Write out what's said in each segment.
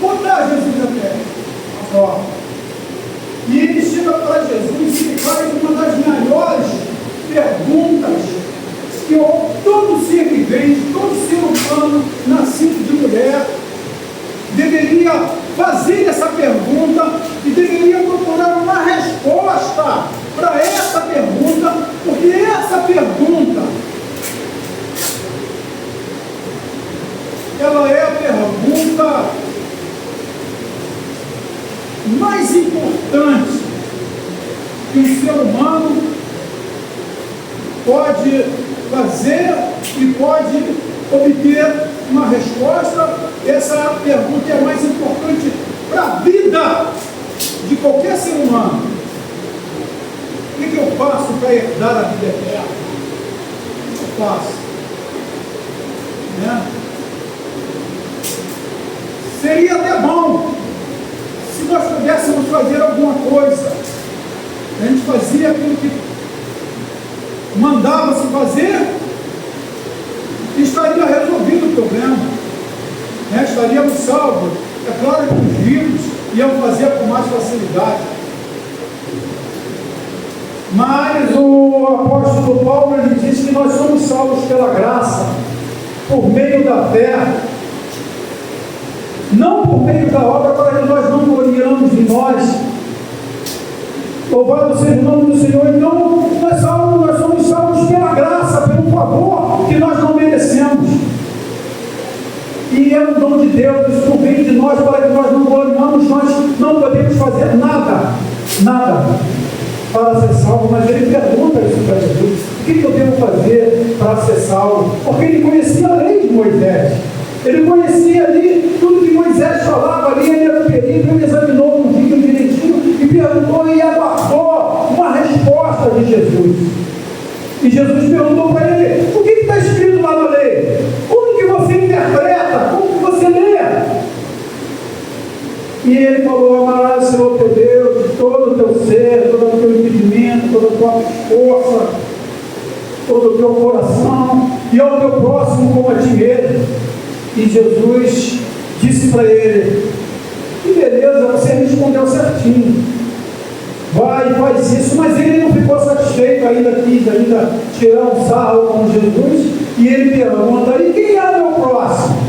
botar Jesus até a prova. E ele chega para Jesus e faz uma das maiores perguntas que todo ser vivente, todo ser humano nascido de mulher deveria fazer essa pergunta e deveria procurar uma resposta para essa pergunta, porque essa pergunta ela é a pergunta mais importante que um ser humano pode fazer e pode obter uma resposta. Essa pergunta é a mais importante para a vida de qualquer ser humano. O que eu faço para herdar a vida eterna? O que eu faço? Seria até bom se nós pudéssemos fazer alguma coisa. A gente fazia aquilo que mandava-se fazer e estaria resolvido o problema, estaríamos salvos. É claro que os ricos iam fazer com mais facilidade, mas o apóstolo Paulo ele diz que nós somos salvos pela graça, por meio da fé, não por meio da obra, para que nós não gloriamos em nós. Louvado seja o nome do Senhor. Então nós somos salvos pela graça, pelo favor que nós não merecemos, e é um dom de Deus. Isso não vem de nós para que nós não gloriamos. Nós não podemos fazer nada para ser salvo. Mas ele pergunta isso para Jesus: o que eu devo fazer para ser salvo? Porque ele conhecia a lei de Moisés, ele conhecia ali tudo que Moisés falava ali. Ele era perito, ele examinou um dia direitinho e perguntou e aguardou uma resposta de Jesus. E Jesus perguntou para ele: o que está escrito lá na lei? Como que você interpreta? Como que você lê? E ele falou: amarás o Senhor teu Deus de todo o teu ser, todo o teu entendimento, toda a tua força, todo o teu coração, e ao teu próximo como a ti mesmo. E Jesus disse para ele: que beleza, você respondeu certinho, vai e faz isso. Mas ele não ficou satisfeito, quis tirar um sarro com Jesus, e ele pergunta: e quem é o meu próximo?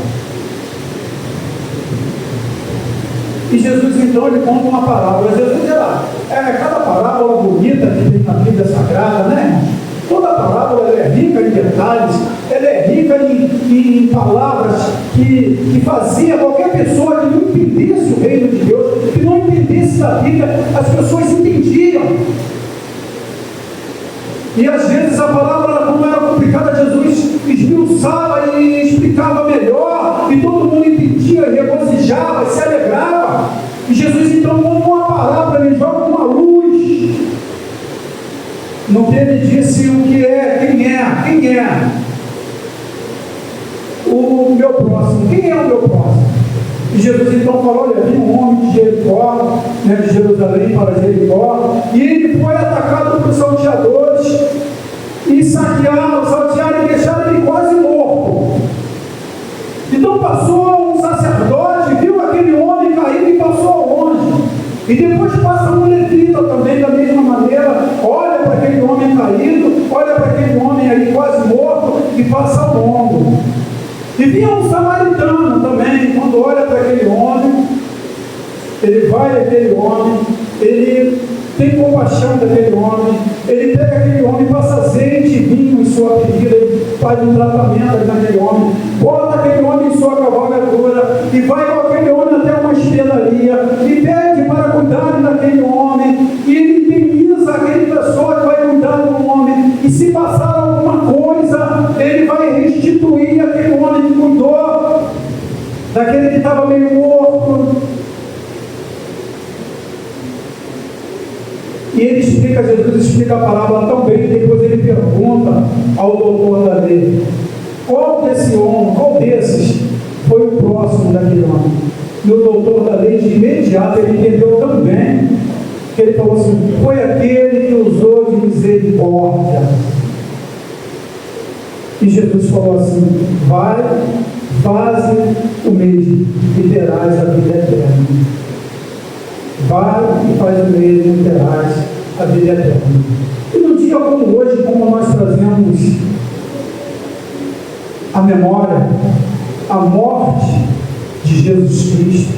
E Jesus então ele conta uma parábola. Jesus cada parábola bonita que tem na Bíblia Sagrada, né? Toda parábola ela é rica em detalhes, ela é rica em palavras que fazia qualquer pessoa que não entendesse o reino de Deus, que não entendesse da Bíblia, as pessoas entendiam. E às vezes a palavra, como era complicada, Jesus esmiuçava e explicava melhor, e todo mundo entendia, regozijava, se alegrava. E Jesus então conta uma palavra, ele joga uma luz no que ele disse: o que é, quem é o meu próximo, quem é o meu próximo? E Jesus então falou: olha, havia um homem de Jericó, de Jerusalém para Jericó, e ele foi atacado por salteadores, e saltearam e deixaram ele quase morto. Então passou um sacerdote, viu aquele homem caído e passou longe. E depois passa um levita também, da mesma maneira, olha para aquele homem caído, olha para aquele homem ali quase morto e passa longo. E vinha um samaritano também, quando olha para aquele homem, ele vai àquele homem, ele tem compaixão daquele homem, ele pega aquele homem, passa azeite e vinho em sua ferida, ele faz um tratamento naquele homem, bota aquele homem em sua cavalgadura e vai com aquele homem até uma hospedaria e pede para cuidar daquele homem, e ele indeniza aquele pessoa que vai cuidar do homem, e se passar alguma coisa, ele vai restituir aquele homem que cuidou daquele que estava meio morto. E ele explica, Jesus explica a parábola tão bem, depois ele pergunta ao doutor da lei: qual desses foi o próximo daquele homem? E o doutor da lei, de imediato, ele entendeu tão bem, que ele falou assim: foi aquele que usou de misericórdia. E Jesus falou assim: vai, faze o mesmo e terás a vida eterna. Vai e faz o mesmo e terás a vida eterna. E num dia como hoje, como nós trazemos a memória, a morte de Jesus Cristo,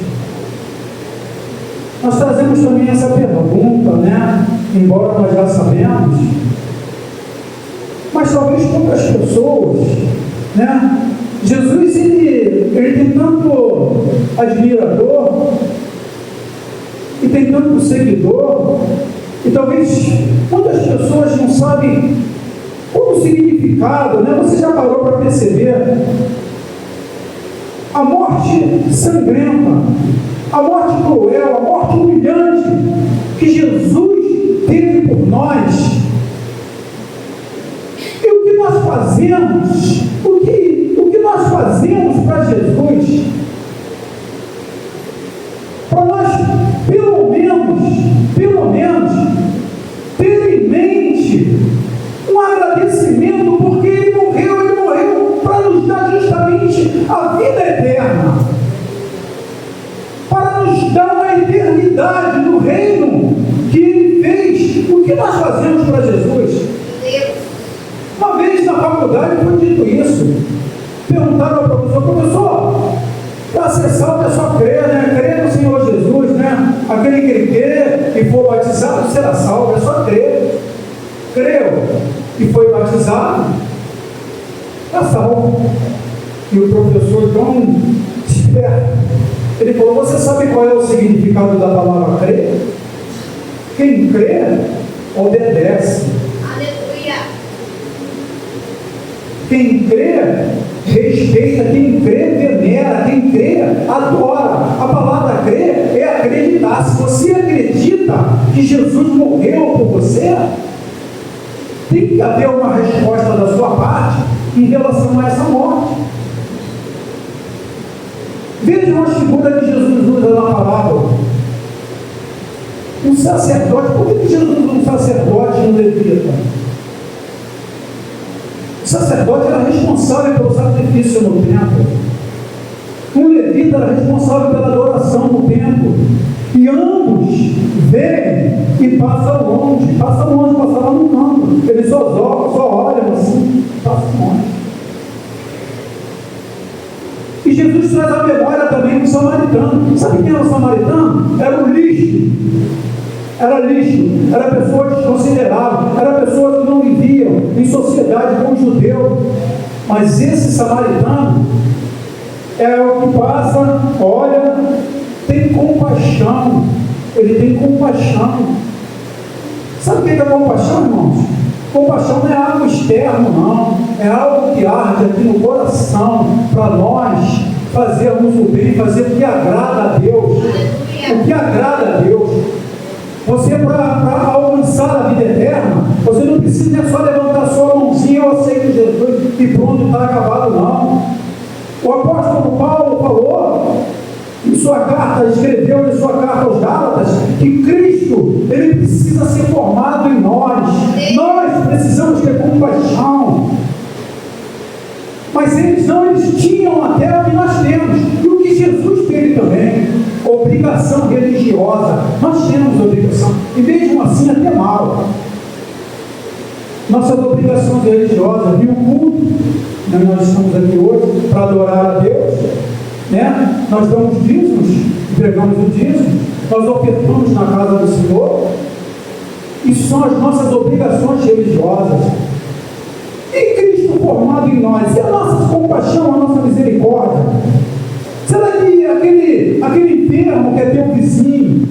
nós trazemos também essa pergunta, né? Embora nós já sabemos, mas talvez poucas pessoas, né? Jesus, ele tem tanto admirador e tem tanto seguidor, e talvez muitas pessoas não sabem qual o significado, né? Você já parou para perceber a morte sangrenta, a morte cruel, a morte humilhante que Jesus teve por nós? E o que nós fazemos? O que nós fazemos para Jesus? Para nós, pelo menos, ter em mente um agradecimento, porque Ele morreu para nos dar justamente a vida eterna, para nos dar uma eternidade no reino que Ele fez. O que nós fazemos para Jesus? Uma vez na faculdade foi dito isso. Perguntaram ao professor, para ser salvo é só crer, né? Crer no Senhor Jesus, né? Aquele que crê e for batizado será salvo, é só crer. Creu e foi batizado, está salvo. E o professor tão esperto, ele falou: você sabe qual é o significado da palavra crer? Quem crê, obedece. Aleluia. Quem crê, respeita. Quem crê, venera. Quem crê, adora. A palavra crer é acreditar. Se você acredita que Jesus morreu por você, tem que haver uma resposta da sua parte em relação a essa morte. Vejam a figura que Jesus usa na parábola. Um sacerdote. Por que Jesus usa um sacerdote e um levita? O sacerdote era responsável pelo sacrifício no templo. Um levita era responsável pela adoração no templo. E ambos vêm e passam longe, passavam no campo. Eles só olham assim, passam longe. E Jesus traz a memória também do samaritano. Sabe quem era o samaritano? Era o lixo. Era pessoa desconsiderável, era pessoa que não viviam em sociedade com o judeu. Mas esse samaritano é o que passa, olha, tem compaixão. Ele tem compaixão. Sabe o que é compaixão, irmãos? Compaixão não é algo externo, não. É algo que arde aqui no coração para nós fazermos o bem, fazer o que agrada a Deus. O que agrada a Deus. Você, para alcançar a vida eterna, você não precisa só levantar sua mãozinha: eu aceito Jesus e pronto, está acabado, não. O apóstolo Paulo falou em sua carta, escreveu em sua carta aos Gálatas, que Cristo, ele precisa ser formado em nós. Nós precisamos ter compaixão. Mas eles não, eles tinham até o que nós temos. E o que Jesus teve também, obrigação religiosa. Nós temos obrigação, e mesmo assim até mal. Nossas obrigações religiosas, viu o culto, né? Nós estamos aqui hoje para adorar a Deus, né? Nós damos dízimos, entregamos o dízimo, nós ofertamos na casa do Senhor. Isso são as nossas obrigações religiosas. E Cristo formado em nós, e a nossa compaixão, a nossa misericórdia? Será que aquele enfermo que é teu vizinho,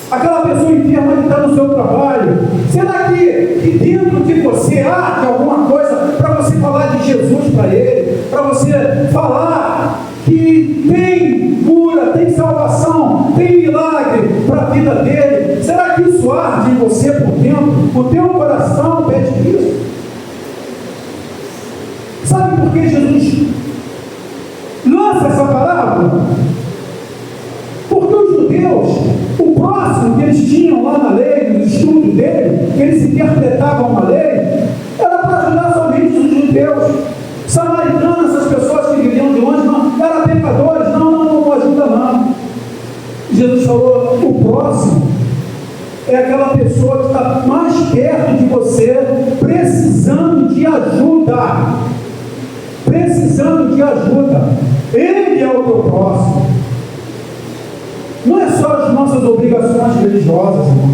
aquela pessoa enferma que está no seu trabalho, será que dentro de você há alguma coisa para você falar de Jesus para ele, para você falar que tem cura, tem salvação, tem milagre para a vida dele? Será que isso arde em você por dentro? O teu coração pede isso? Sabe por que Jesus lança essa parábola? Porque os judeus, o próximo que eles tinham lá na lei, nos estudos dele, que eles interpretavam a lei, era para ajudar somente os judeus. Samaritanos, essas pessoas que viviam de longe, não próximo é aquela pessoa que está mais perto de você, precisando de ajuda. Precisando de ajuda. Ele é o teu próximo. Não é só as nossas obrigações religiosas, irmão.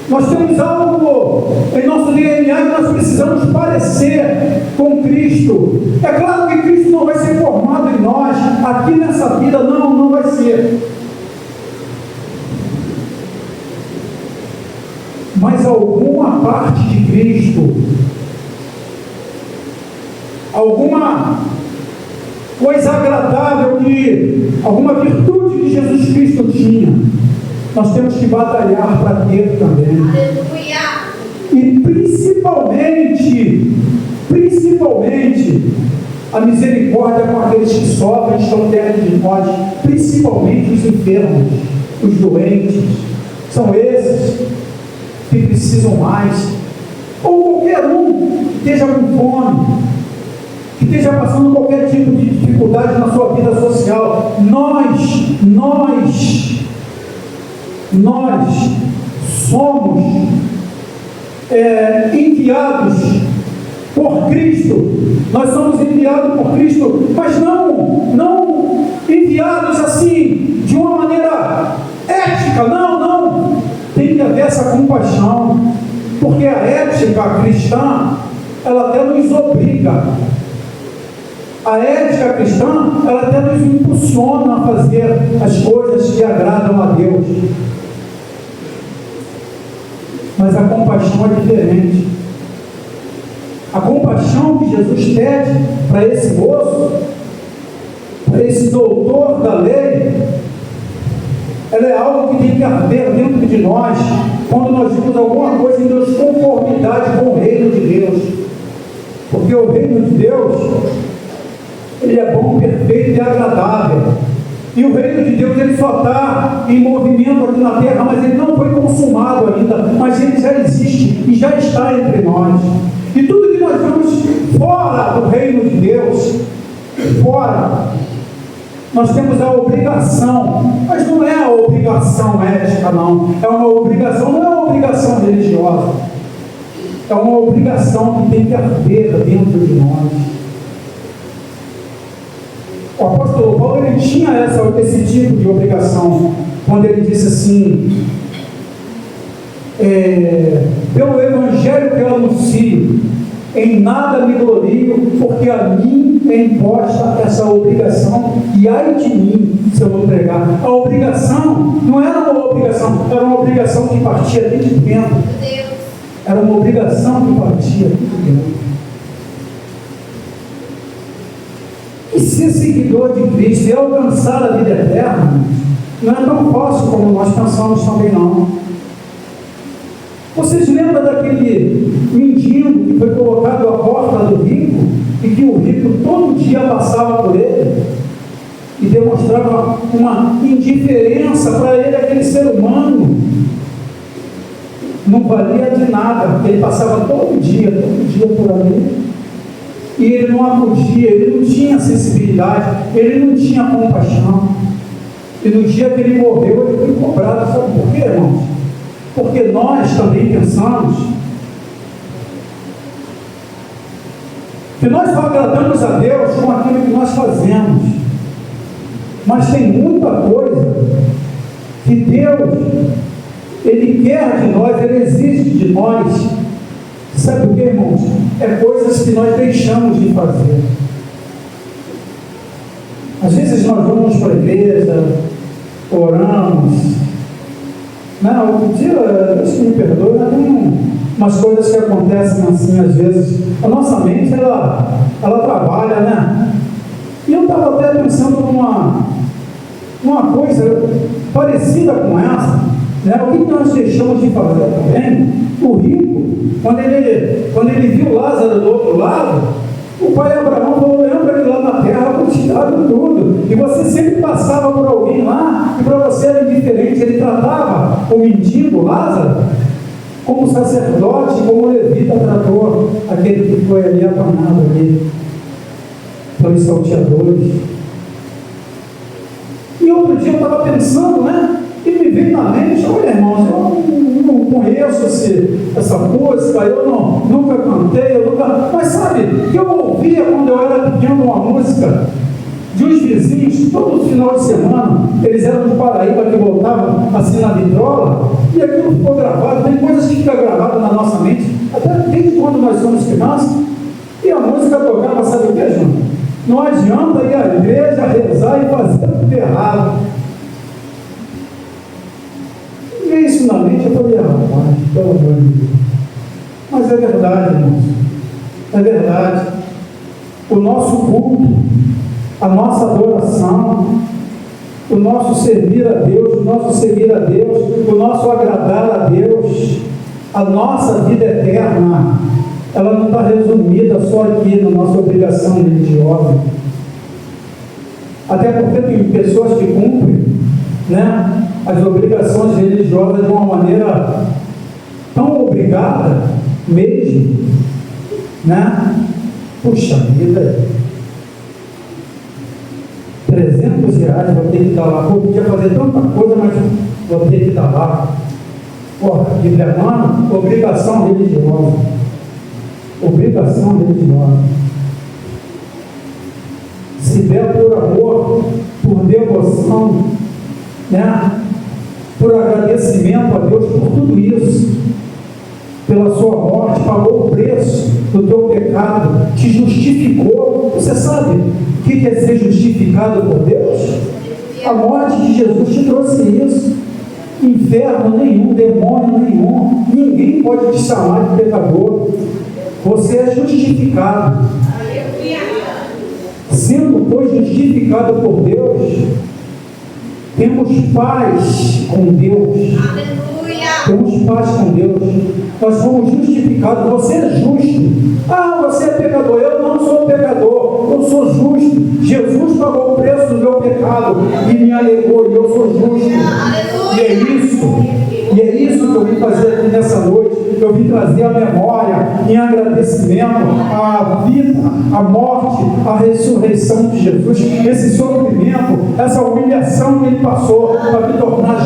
Nós temos algo em nosso DNA que nós precisamos parecer com Cristo. É claro que Cristo não vai ser formado em nós, aqui nessa vida, não vai ser. Mas alguma parte de Cristo, alguma coisa agradável, alguma virtude que Jesus Cristo tinha, nós temos que batalhar para ter também. Aleluia! E principalmente, a misericórdia com aqueles que sofrem, estão perto de nós, principalmente os enfermos, os doentes, são esses que precisam mais, ou qualquer um que esteja com fome, que esteja passando qualquer tipo de dificuldade na sua vida social. Nós somos enviados por Cristo. Nós somos enviados por Cristo, mas não enviados assim, de uma maneira ética, não. Tem que haver essa compaixão, porque a ética cristã, ela até nos obriga. A ética cristã, ela até nos impulsiona a fazer as coisas que agradam a Deus. Mas a compaixão é diferente. A compaixão que Jesus pede para esse moço, para esse doutor da lei, ela é algo que tem que haver dentro de nós, quando nós vimos alguma coisa em desconformidade com o reino de Deus. Porque o reino de Deus, ele é bom, perfeito e agradável. E o reino de Deus, ele só está em movimento aqui na terra, mas ele não foi consumado ainda, mas ele já existe e já está entre nós. E tudo que nós vemos fora do reino de Deus, fora, nós temos a obrigação, mas não é a obrigação ética, não. É uma obrigação, não é uma obrigação religiosa. É uma obrigação que tem que haver dentro de nós. O apóstolo Paulo, ele tinha esse tipo de obrigação, quando ele disse assim, pelo evangelho que eu anuncio, em nada me glorio, porque a mim é imposta essa obrigação, e ai de mim se eu não pregar. A obrigação não era uma obrigação, era uma obrigação que partia de dentro. Era uma obrigação que partia de dentro. E ser seguidor de Cristo e alcançar a vida eterna não é tão fácil como nós pensamos também, não. Vocês lembram daquele mendigo que foi colocado à porta do rico e que o rico todo dia passava por ele e demonstrava uma indiferença para ele, aquele ser humano? Não valia de nada, porque ele passava todo dia por ali. E ele não acudia, ele não tinha sensibilidade, ele não tinha compaixão. E no dia que ele morreu, ele foi cobrado. Sabe por quê, irmãos? Porque nós também pensamos que nós só agradamos a Deus com aquilo que nós fazemos. Mas tem muita coisa que Deus, Ele quer de nós, Ele exige de nós. Sabe o que, irmãos? É coisas que nós deixamos de fazer. Às vezes nós vamos para a igreja, oramos. Não, um dia, Deus me perdoe, tem umas coisas que acontecem assim, às vezes. A nossa mente, ela trabalha, né? E eu estava até pensando numa coisa parecida com essa, né? O que nós deixamos de fazer também? O rico, quando ele viu Lázaro do outro lado, o pai Abraão falou: lembra que lá na terra eu te dado tudo, e você sempre passava por alguém lá, e para você era indiferente. Ele tratava o mendigo Lázaro como sacerdote, como levita tratou aquele que foi ali apanhado ali pelos salteadores. E outro dia eu estava pensando, né? E veio na mente, olha, irmãos, eu não conheço essa música, eu nunca cantei, mas sabe, eu ouvia quando eu era pequeno uma música de uns vizinhos, todo final de semana, eles eram de Paraíba, que voltavam assim na vitrola, e aquilo ficou gravado. Tem coisas que ficam gravadas na nossa mente, até desde quando nós somos crianças, e a música tocava, sabe o que, João? Não adianta ir à igreja, rezar e fazer tudo errado. E veio isso na mente, eu falei, rapaz, pelo amor de Deus. Mas é verdade, irmãos, é verdade. O nosso culto, a nossa adoração, o nosso servir a Deus, o nosso agradar a Deus, a nossa vida eterna, ela não está resumida só aqui na nossa obrigação religiosa. Até porque tem pessoas que cumprem, né, as obrigações religiosas de uma maneira tão obrigada mesmo, né? Puxa vida, R$300 vou ter que dar lá. Pô, podia fazer tanta coisa, mas vou ter que dar lá. Porra, Bíblia, mano, obrigação religiosa. Obrigação religiosa. Se der por amor, por devoção, né? Por agradecimento a Deus por tudo isso, pela sua morte, pagou o preço do teu pecado, te justificou. Você sabe o que é ser justificado por Deus? A morte de Jesus te trouxe isso. Inferno nenhum, demônio nenhum, ninguém pode te chamar de pecador. Você é justificado. Sendo, pois, justificado por Deus, temos paz com Deus. Temos paz com Deus. Nós somos justificados. Você é justo. Ah, você é pecador. Eu não sou pecador. Eu sou justo. Jesus pagou o preço do meu pecado e me alegou. E eu sou justo. E é isso que eu vim fazer aqui nessa noite. Eu vim trazer a memória em agradecimento à vida, à morte, à ressurreição de Jesus, esse sofrimento, essa humilhação que Ele passou para me tornar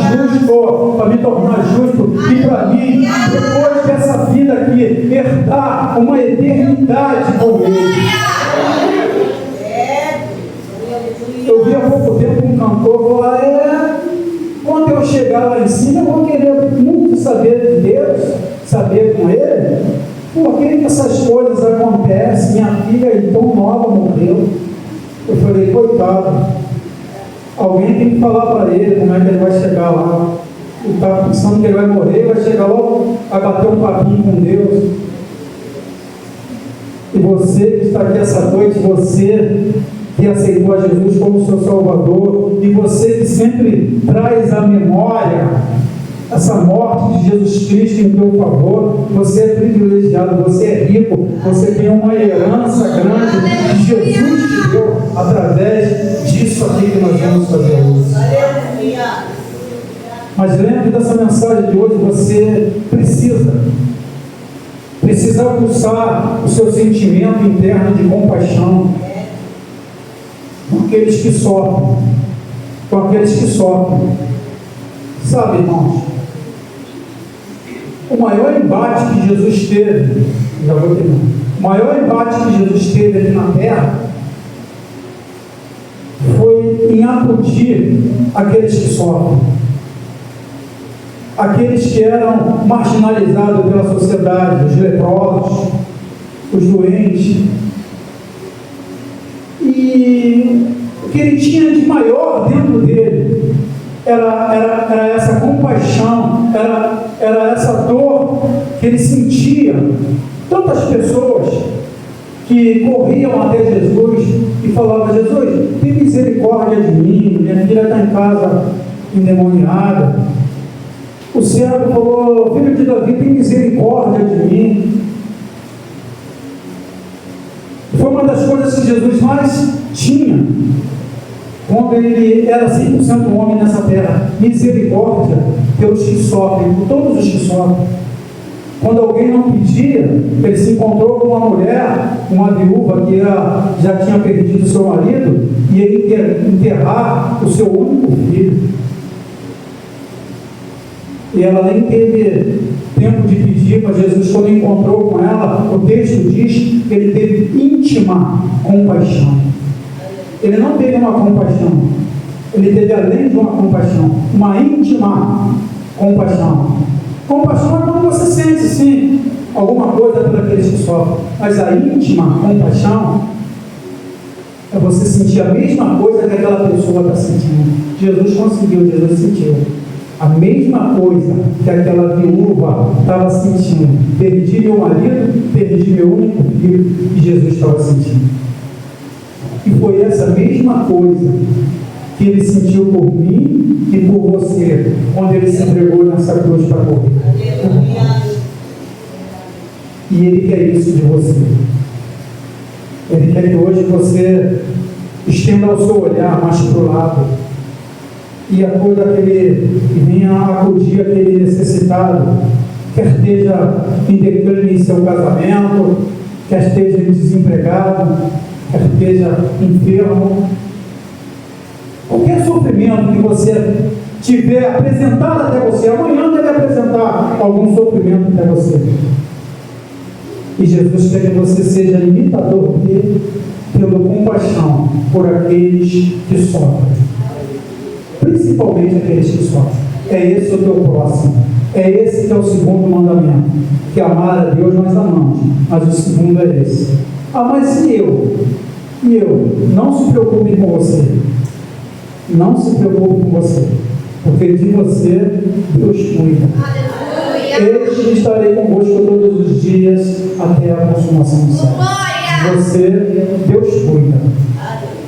justo, e para mim, depois dessa vida aqui, herdar uma eternidade com Ele. Eu vi há pouco tempo um cantor falar, quando eu chegar lá em cima, eu vou querer muito saber de Deus, saber com Ele, por que essas coisas acontecem? Minha filha tão nova morreu. Eu falei, coitado, alguém tem que falar para ele como é que ele vai chegar lá. Ele está pensando que ele vai morrer, vai chegar logo a bater um papinho com Deus. E você que está aqui essa noite, você que aceitou a Jesus como seu Salvador, e você que sempre traz à memória essa morte de Jesus Cristo em teu favor, você é privilegiado, você é rico, você tem uma herança grande que Jesus te deu através disso aqui que nós vamos fazer hoje. Mas lembre dessa mensagem de hoje, você precisa aguçar o seu sentimento interno de compaixão com aqueles que sofrem, Sabe, irmãos, o maior embate que Jesus teve, o maior embate que Jesus teve aqui na terra foi em acudir aqueles que sofrem, aqueles que eram marginalizados pela sociedade, os leprosos, os doentes. E o que ele tinha de maior dentro dele era essa compaixão, era essa dor que ele sentia. Tantas pessoas que corriam até Jesus e falavam, Jesus, tem misericórdia de mim, minha filha está em casa endemoniada. O cego falou, filho de Davi, tem misericórdia de mim. Foi uma das coisas que Jesus mais tinha quando ele era 100% homem nessa terra, misericórdia pelos que sofrem, por todos os que sofrem. Quando alguém não pedia, ele se encontrou com uma mulher, uma viúva que já tinha perdido seu marido, e ele ia enterrar o seu único filho. E ela nem teve tempo de pedir para Jesus. Quando encontrou com ela, o texto diz que ele teve íntima compaixão. Ele não teve uma compaixão, ele teve além de uma compaixão, uma íntima compaixão. Compaixão é quando você sente, sim, alguma coisa por aqueles que sofrem, mas a íntima compaixão é você sentir a mesma coisa que aquela pessoa está sentindo. Jesus conseguiu, Jesus sentiu a mesma coisa que aquela viúva estava sentindo. Perdi meu marido, perdi meu único filho, e Jesus estava sentindo. E foi essa mesma coisa que ele sentiu por mim e por você, quando ele se entregou nessa cruz para morrer. E ele quer isso de você. Ele quer que hoje você estenda o seu olhar mais para o lado e acuda aquele, e venha acudir aquele necessitado, quer esteja em declínio em seu casamento, quer esteja desempregado, quer esteja enfermo. Qualquer sofrimento que você tiver apresentado até você, amanhã deve apresentar algum sofrimento até você. E Jesus quer que você seja imitador dele, tendo compaixão por aqueles que sofrem. Principalmente aqueles que sofrem. É esse o teu próximo. É esse que é o segundo mandamento. Que amar a Deus nós amamos. Mas o segundo é esse. Ah, mas e eu? E eu? Não se preocupe com você. Não se preocupe com você. Porque de você, Deus cuida. Eu estarei convosco todos os dias até a consumação do século. Você, Deus cuida.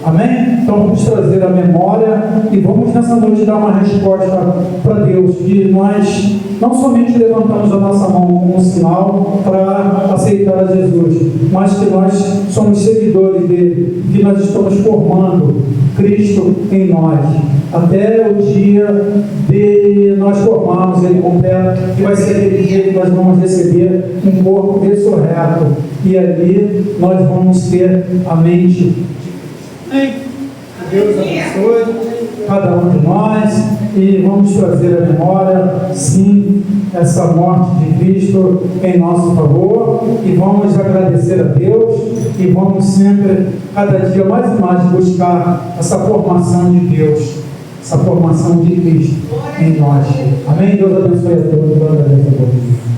Amém? Então vamos trazer a memória e vamos nessa noite dar uma resposta para Deus, que nós não somente levantamos a nossa mão como um sinal para aceitar a Jesus, mas que nós somos seguidores dele, que nós estamos formando Cristo em nós, até o dia de nós formarmos ele completo, que vai ser aquele dia que nós vamos receber um corpo ressurreto, e ali nós vamos ter a mente. Deus abençoe cada um de nós e vamos trazer a memória, sim, essa morte de Cristo em nosso favor, e vamos agradecer a Deus e vamos sempre, cada dia mais e mais, buscar essa formação de Deus, essa formação de Cristo em nós. Amém? Deus abençoe a todos. Glória a Deus.